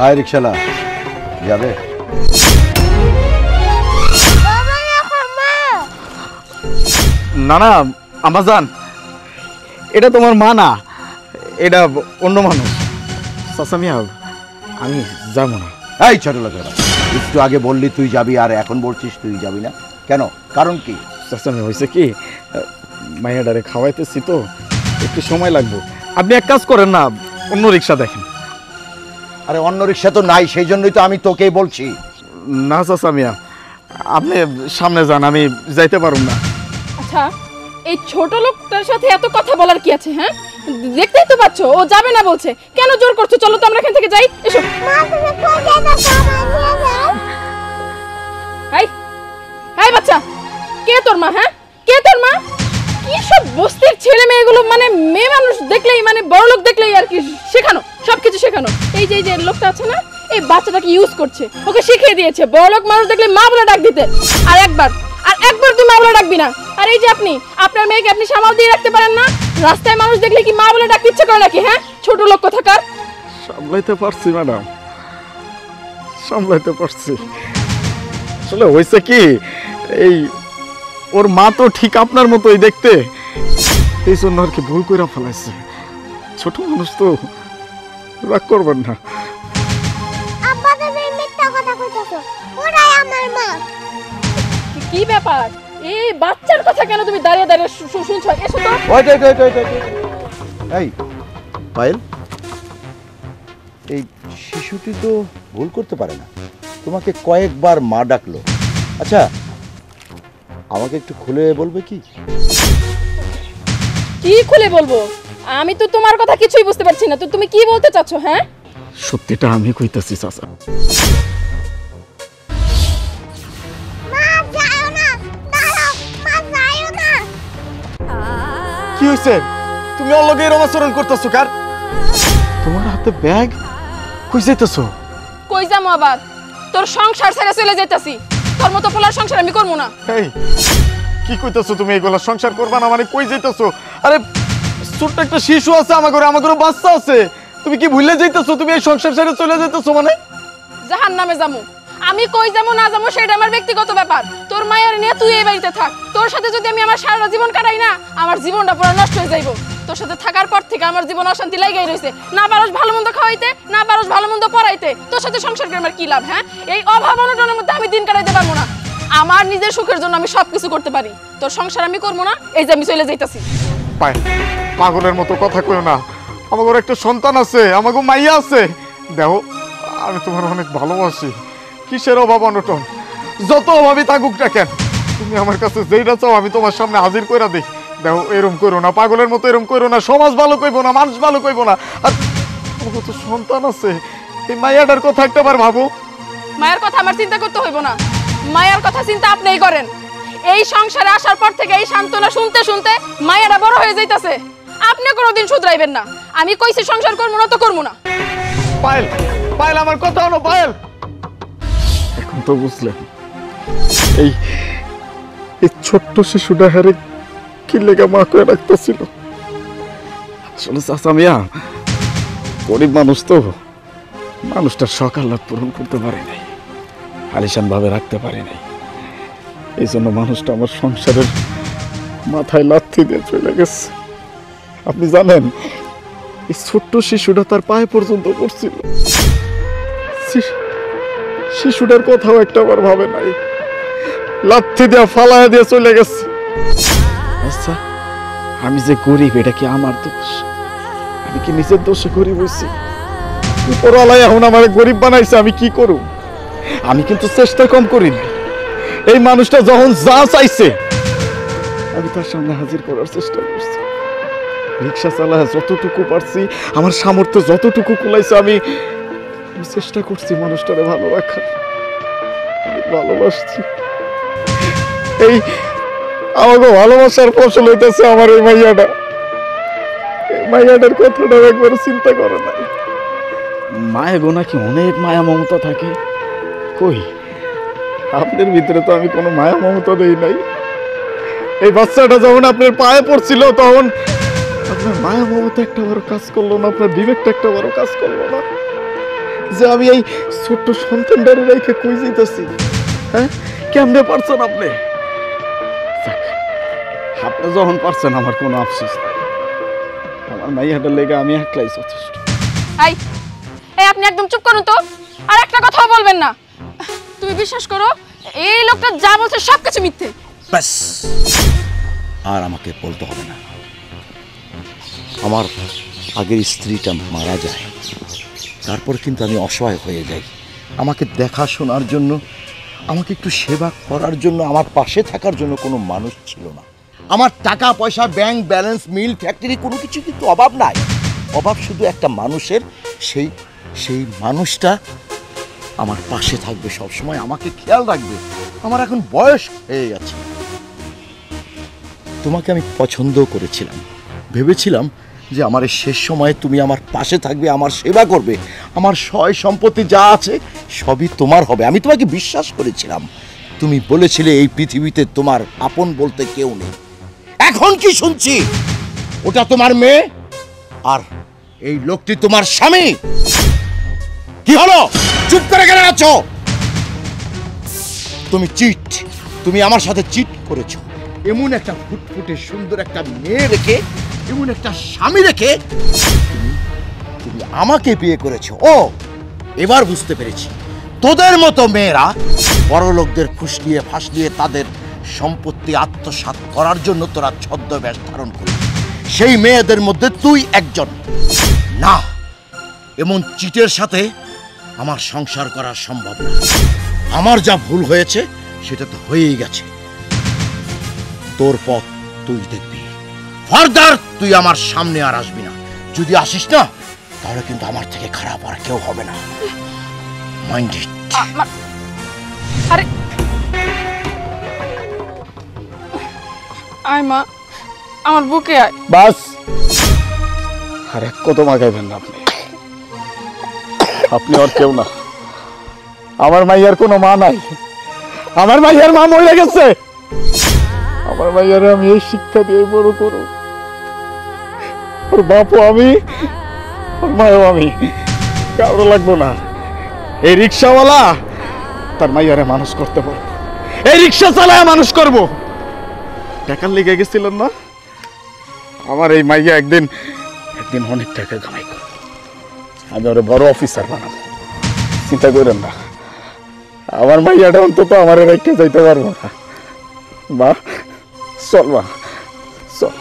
আয় রিকশালা যাবে। না না আমাজান, এটা তোমার মা না, এটা অন্য মানুষ। চাচা মিয়া আমি যাবো না। এই ছোট লোকেরা, একটু আগে বললি তুই যাবি আর এখন বলছিস তুই যাবি না কেন? কারণ কি? চাচা মিয়া হয়েছে কি, মাইয়াডারে খাওয়াইতেছি তো একটু সময় লাগবে। আপনি এক কাজ করেন না, অন্য রিক্সা দেখেন। আরে অন্য রিক্সা তো নাই, সেই জন্যই তো আমি তোকেই বলছি। না চাচা মিয়া, আপনি সামনে যান, আমি যাইতে পারুম না। আচ্ছা, এই ছোট লোকটার সাথে এত কথা বলার কি আছে? হ্যাঁ, দেখতেই তো পাচ্ছ ও যাবে না বলছে, কেন জোর করছো? চলো তো আমরা এখান থেকে যাই। এসো। এই এই বাচ্চা, কে তোর মা? হ্যাঁ, কে তোর মা? কি সব বস্তির ছেলে মেয়েগুলো, মানে মেয়ে মানুষ দেখলেই, মানে বড় লোক দেখলেই আর কি শেখানো, সবকিছু শেখানো। এই যে লোকটা আছে না, এই বাচ্চাটাকে ইউজ করছে, ওকে শিখিয়ে দিয়েছে বড় লোক মানুষ দেখলে মা বলে ডাক দিতে। আর একবার তুই মা বলে ডাকবি না। আর এই যে আপনার মেয়েকে আপনি সামাল দিয়ে রাখতে পারেন না, রাস্তায় মানুষ দেখলে কি মা বলে ডাকতে ইচ্ছে করে নাকি? হ্যাঁ, ছোট লোক কোথাকার। সামলাইতে পারছি ম্যাডাম, সামলাইতে পারছি। আসলে হয়েছে কি, এই ওর মা তো ঠিক আপনার মতোই দেখতে, এই জন্য আর কি ভুল করে ফেলাইছে। ছোট মানুষ তো, রাগ করবেন না। কি ব্যাপার, এই বাচ্চার কথা কেন তুমি দাঁড়িয়ে দাঁড়িয়ে শুনছো? এসো তো। এই পায়েল, এই শিশুটি তো ভুল করতে পারে না, তোমাকে কয়েকবার মা ডাকলো। আচ্ছা, আমাকে একটু খুলে বলবে কি? কি খুলে বলবো? আমি তো তোমার কথা কিছুই বুঝতে পারছি না, তো তুমি কি বলতে চাচ্ছ? হ্যাঁ, সত্যিটা আমি কইতাছি চাচা। কি হইছে? তুমি ওর লগে এরকম আচরণ করতেছো কার? তোমার হাতে ব্যাগ, কই যাইতেছো? কই যামু আবার? তোর সংসার ছেড়ে চলে যাইতাছি। তোর মতো পোলার সংসার আমি করবো না। এই কি কইতাছো তুমি? এগুলা সংসার করবা না মানে কই যাইতাছো? আরে ছোট্ট একটা শিশু আছে, আমার ঘরে বাচ্চা আছে, তুমি কি ভুলে যাইতাছো? তুমি এই সংসার ছেড়ে চলে যাইতাছো মানে? জাহান্নামে যামু। আমি কই যামু না যামু সেটা আমার ব্যক্তিগত ব্যাপার। তোর মায়ের নিয়ে তুই এই বাড়িতে থাক। তোর সাথে যদি আমি আমার সারা জীবন কাটাই না, আমার জীবনটা পুরো নষ্ট হয়ে যাইব। তোর সাথে থাকার পর থেকে আমার জীবন অশান্তি লাগাই রইছে। না পারস ভালো মন্দ খাওয়াইতে, না পারস ভালো মন্দ পড়াইতে। তোর সাথে সংসার করে আমার কি লাভ? হ্যাঁ, এই অভাব অনটনের মধ্যে আমি দিন কাটাইতে পারবো না। আমার নিজের সুখের জন্য আমি সবকিছু করতে পারি, তোর সংসার আমি করবো না। এই যে আমি চলে যাইতাছি। পাগলের মতো কথা কইও না, আমার ঘরে একটা সন্তান আছে, আমাকে মাইয়া আছে। দেখো, আমি তোমার অনেক ভালোবাসি। কিসের অভাব অনটন? যত অভাবই থাকুক না কেন, তুমি আমার কাছে যেইটা চাও আমি তোমার সামনে হাজির করে দিই। দেখো, এরম করো না, পাগলের মতো এরম করো না। সমাজ ভালো কইবো না, মানুষ ভালো কইবো না। আর আমার তো সন্তান আছে, এই মাইয়াটার কথা একটাবার ভাবো। মায়ের কথা আমার চিন্তা করতে হইব না, মায়ের কথা চিন্তা আপনিই করেন। এই সংসারে আসার পর থেকে এই সান্ত্বনা শুনতে শুনতে মায়েরা বড় হয়ে যাইতাছে। আপনি কোনোদিন শুধরাইবেন না। আমি কইছি সংসার করবো না তো করবো না। পায়েল, পায়েল আমার কথা হলো। পায়েল, এখন তো বুঝলেন এই ছোট্ট শিশুটা হারে কি লেগে মা করে রাখতেছিল। আসলে চাচা মিয়া গরিব মানুষ তো, মানুষটার শখ আহ্লাদ পূরণ করতে পারে নাই, আলিশান ভাবে রাখতে পারে নাই। এই জন্য মানুষটা আমার সংসারের মাথায় লাথি দিয়ে চলে গেছে। আপনি জানেন, এই ছোট্ট শিশুটা তার পায়ে পর্যন্ত পড়ছিল। শিশুটার কথাও একটা বার ভাবে নাই, লাথি দিয়ে ফালায় দিয়ে চলে গেছে। আচ্ছা, আমি যে গরিব এটা কি আমার দোষ? আমি কি নিজের দোষে গরিব হয়েছি? উপরওয়ালাই এখন আমার গরিব বানাইছে, আমি কি করব? আমি কিন্তু চেষ্টা কম করিনি। এই মানুষটা যখন যা চাইছে আমি তার সামনে হাজির করার চেষ্টা করছি। রিক্সা চালায় যতটুকু পারছি, আমার সামর্থ্য যতটুকু কুলাইছে, আমি চেষ্টা করছি মানুষটারে ভালো রাখার। আমি ভালোবাসছি। এই আমাকে ভালোবাসার ফসল হইতেছে আমার এই মাইয়াটা। এই মাইয়াটার কথাটা একবার চিন্তা করে নাই। মায়ের গো নাকি অনেক মায়া মমতা থাকে। কই, আপনার ভিতরে তো আমি কোনো মায়া মমতা দেই নাই। এই বাচ্চাটা যখন আপনার পায়ে পড়ছিল তখন আপনার মায়া মমতা একটা বড় কাজ করলো না, আপনার বিবেকটা একটা বড় কাজ করলো না। যে আমি এই ছোট্ট সন্তানটারে রেখে কই যাইতেছি? হ্যাঁ, কেমনে পারছেন আপনি? যাক, আপনি যখন পারছেন আমার কোনো আফসোস নাই। আমার মাইয়াটার লেগে আমি একলাই যথেষ্ট। এই এই আপনি একদম চুপ করুন তো, আর একটা কথাও বলবেন না। তুমি বিশ্বাস করো, এই লোকটা যা বলছে সবকিছু মিথ্যে। ব্যাস, আর আমাকে বলতে হবে না। আমার আগের স্ত্রীটা মারা যায়, তারপর কিন্তু আমি অসহায় হয়ে যাই। আমাকে দেখাশোনার জন্য, আমাকে একটু সেবা করার জন্য, আমার পাশে থাকার জন্য কোনো মানুষ ছিল না। আমার টাকা পয়সা, ব্যাংক ব্যালেন্স, মিল, ফ্যাক্টরি কোনো কিছু কিন্তু অভাব নাই। অভাব শুধু একটা মানুষের, সেই মানুষটা আমার পাশে থাকবে সবসময়, আমাকে খেয়াল রাখবে। আমার এখন বয়স হয়ে গেছে। তোমাকে আমি পছন্দ করেছিলাম, ভেবেছিলাম যে আমার এই শেষ সময়ে তুমি আমার পাশে থাকবে, আমার সেবা করবে, আমার সয় সম্পত্তি যা আছে সবই তোমার হবে। আমি তোমাকে বিশ্বাস করেছিলাম। তুমি বলেছিলে এই পৃথিবীতে তোমার আপন বলতে কেউ নেই। এখন কি শুনছি, ওটা তোমার মেয়ে আর এই লোকটি তোমার স্বামী। কি হলো, চুপ করে কেন আছো? তুমি আমার সাথে চিট করেছো। এমন একটা ফুটফুটে সুন্দর একটা মেয়ে রেখে, এমন একটা স্বামী রেখে তুমি আমাকে বিয়ে করেছো। ও, এবার বুঝতে পেরেছি, তোদের মতো মেয়েরা বড় লোকদের ফুসলিয়ে ফাসলিয়ে তাদের সম্পত্তি আত্মসাৎ করার জন্য তোরা ছদ্মবেশ ধারণ করিস। সেই মেয়েদের মধ্যে তুই একজন। না, এমন চিটের সাথে আমার সংসার করা সম্ভব না। আমার যা ভুল হয়েছে সেটা তো হয়েই গেছে। তোর পথ তুই দেখবি, ফার্দার তুই আমার সামনে আর আসবি না। যদি আসিস না, তাহলে কিন্তু আমার থেকে খারাপ আর কেউ হবে না। Mind it. আরে আয় মা, আমার বুকে আয়। বাস, আর এক কত মাগাইবেন না আপনি। আপনি আর কেউ না। আমার মাইয়ার কোনো মা নাই। আমার মাইয়ার মা মরে গেছে। আমার মাইয়ারে আমি এই শিক্ষা দিয়ে বড় করব। ওর বাপও আমি, ওর মাও আমি। কারো লাগবো না। এই রিক্সাওয়ালা তার মাইয়ারে মানুষ করতে পারবো। এই রিক্সা চালায় মানুষ করব। টাকার লেগে গেছিলেন না? আমার এই মাইয়া একদিন অনেক টাকা কামাই করব। আমি ওরে বড় অফিসার বানাবো। চিন্তা করেন না। আমার মাইয়াটা অন্তত আমার রেখে যাইতে পারবো না। মা, চল মা, চল।